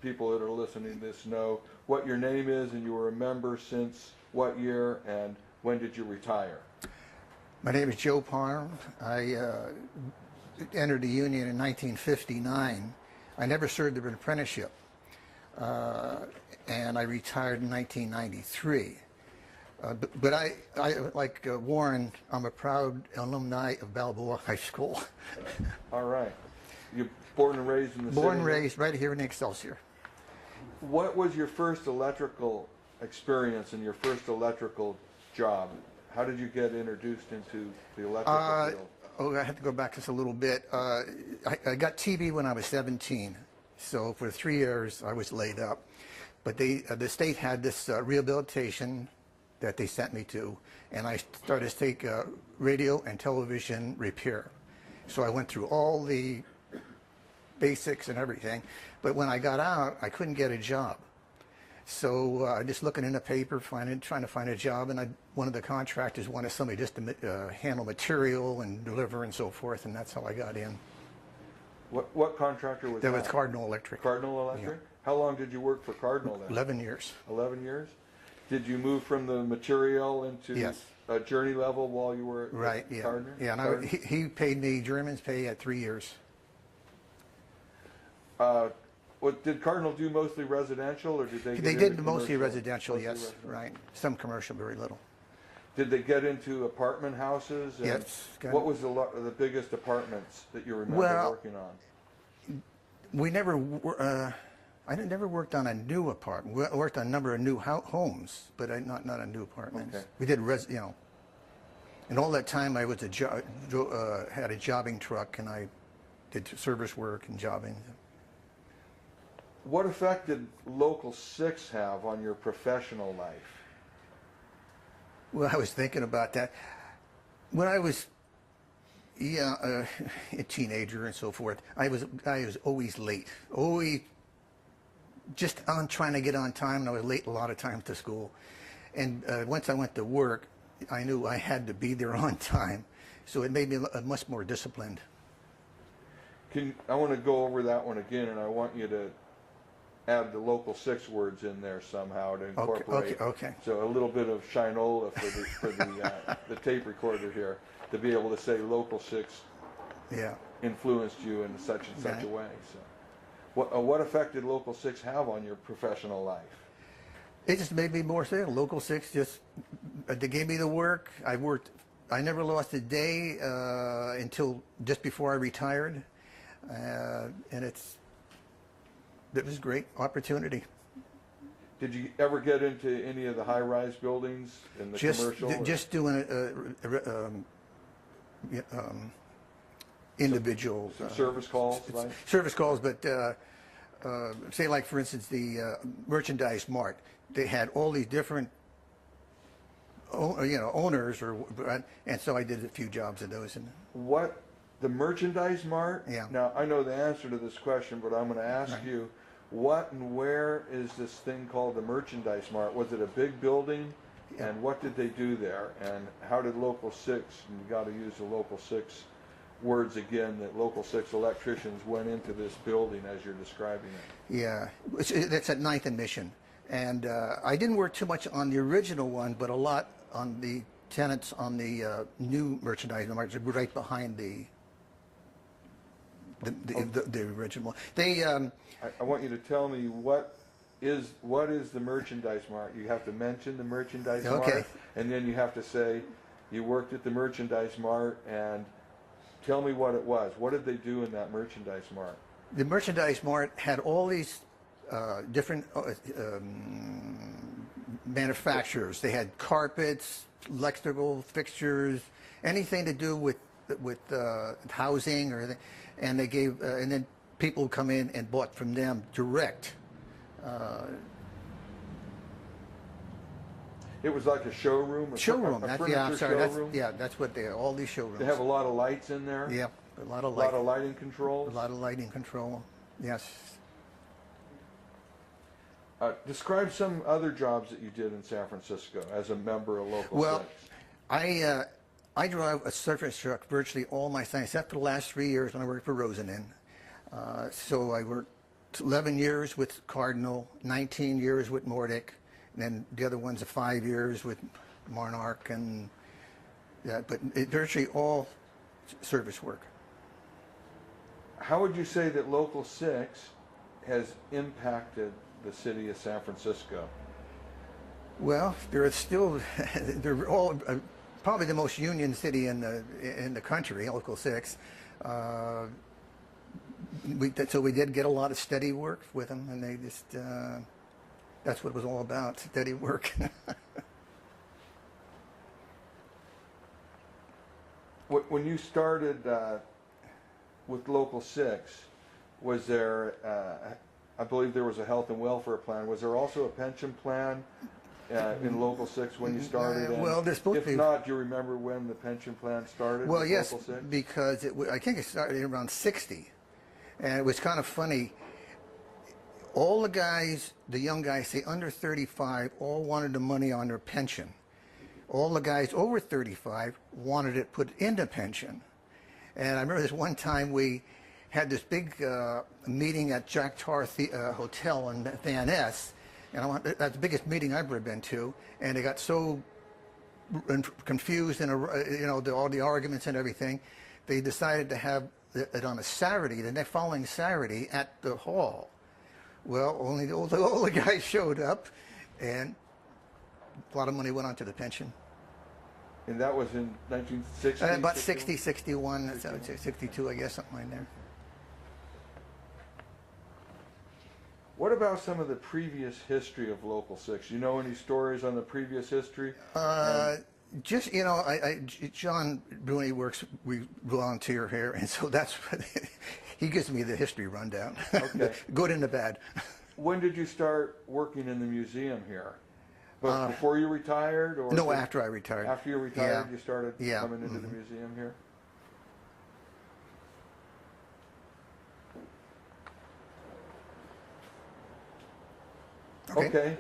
people that are listening to this know what your name is, and you were a member since what year, and when did you retire? My name is Joe Parhm. I entered the union in 1959. I never served an apprenticeship, and I retired in 1993. But I like Warren, I'm a proud alumni of Balboa High School. All right. You're born and raised in the city? Born and raised right here in Excelsior. What was your first electrical experience and your first electrical job? How did you get introduced into the electrical field? Oh, I have to go back just a little bit. I got TB when I was 17, so for 3 years I was laid up. But the state had this rehabilitation that they sent me to, and I started to take radio and television repair. So I went through all the basics and everything, but when I got out, I couldn't get a job. So just looking in the paper, trying to find a job, and one of the contractors wanted somebody just to handle material and deliver and so forth, and that's how I got in. What contractor was that? That was Cardinal Electric. Cardinal Electric? Yeah. How long did you work for Cardinal then? 11 years. 11 years? Did you move from the material into yes. a journey level while you were right, at yeah. Cardinal? Yeah, and he paid me German's pay at 3 years. Did Cardinal do mostly residential, or did they? They did mostly residential, yes, right. Some commercial, very little. Did they get into apartment houses? And yes. What was the biggest apartments that you remember working on? We never. I never worked on a new apartment. We worked on a number of new homes, but not on new apartments. Okay. We did and all that time I was had a jobbing truck, and I did service work and jobbing. What effect did Local 6 have on your professional life? Well, I was thinking about that. When I was a teenager and so forth, I was always late. Always just on trying to get on time, and I was late a lot of times to school. And once I went to work, I knew I had to be there on time. So it made me much more disciplined. I want to go over that one again, and I want you to add the Local 6 words in there somehow to incorporate. Okay. So a little bit of Shinola for the tape recorder here, to be able to say Local 6 influenced you in such and such a way. So, what effect did Local 6 have on your professional life? It just made me more stable. Local 6 just they gave me the work. I never lost a day until just before I retired, and it was a great opportunity. Did you ever get into any of the high-rise buildings in the commercial? Just doing individual service calls, right? Service calls, but say like for instance the Merchandise Mart. They had all these different owners, and so I did a few jobs of those. What? The Merchandise Mart? Yeah. Now, I know the answer to this question, but I'm going to ask you, what and where is this thing called the Merchandise Mart? Was it a big building? Yeah. And what did they do there? And how did Local 6, and you got to use the Local 6 words again, that Local 6 electricians went into this building as you're describing it? Yeah, that's at 9th and Mission. And I didn't work too much on the original one, but a lot on the tenants on the new Merchandise Mart, right behind the original. They. I want you to tell me what is the Merchandise Mart. You have to mention the Merchandise Mart, and then you have to say you worked at the Merchandise Mart, and tell me what it was. What did they do in that Merchandise Mart? The Merchandise Mart had all these different manufacturers. They had carpets, electrical fixtures, anything to do with housing or anything. And they gave, and then people would come in and bought from them direct. It was like a showroom. Showroom. That's what they are. All these showrooms. They have a lot of lights in there. Yeah, a lot of lighting control. A lot of lighting control. Yes. Describe some other jobs that you did in San Francisco as a member of Local 6. I drove a surface truck virtually all my time, except for the last 3 years when I worked for Rosenin. So I worked 11 years with Cardinal, 19 years with Mordic, and then the other ones are 5 years with Monarch, and yeah, but virtually all service work. How would you say that Local 6 has impacted the city of San Francisco? Well, they're all probably the most union city in the country, Local 6. So we did get a lot of steady work with them, and they just, that's what it was all about, steady work. When you started with Local 6, was there, I believe there was a health and welfare plan. Was there also a pension plan in Local 6 when you started? Well, there's supposed to be. If not, do you remember when the pension plan started? Well, with yes, Local 6? because I think it started around 60. And it was kind of funny. All the guys, the young guys, say under 35, all wanted the money on their pension. All the guys over 35 wanted it put into pension. And I remember this one time we had this big meeting at Jack Tar Hotel in Van Ness. And that's the biggest meeting I've ever been to. And they got so confused and all the arguments and everything, they decided to have it on a Saturday, the following Saturday at the hall. Well, only all the guys showed up, and a lot of money went onto the pension. And that was in 1960? About 60, 61, 62, I guess, something like there. What about some of the previous history of Local 6? You know any stories on the previous history? Just, John Bruni we volunteer here, and so that's what, he gives me the history rundown. Okay. Good and the bad. When did you start working in the museum here? Before you retired? Or no, after I retired. After you retired, Yeah. you started Yeah. coming into Mm-hmm. the museum here? Okay. Okay.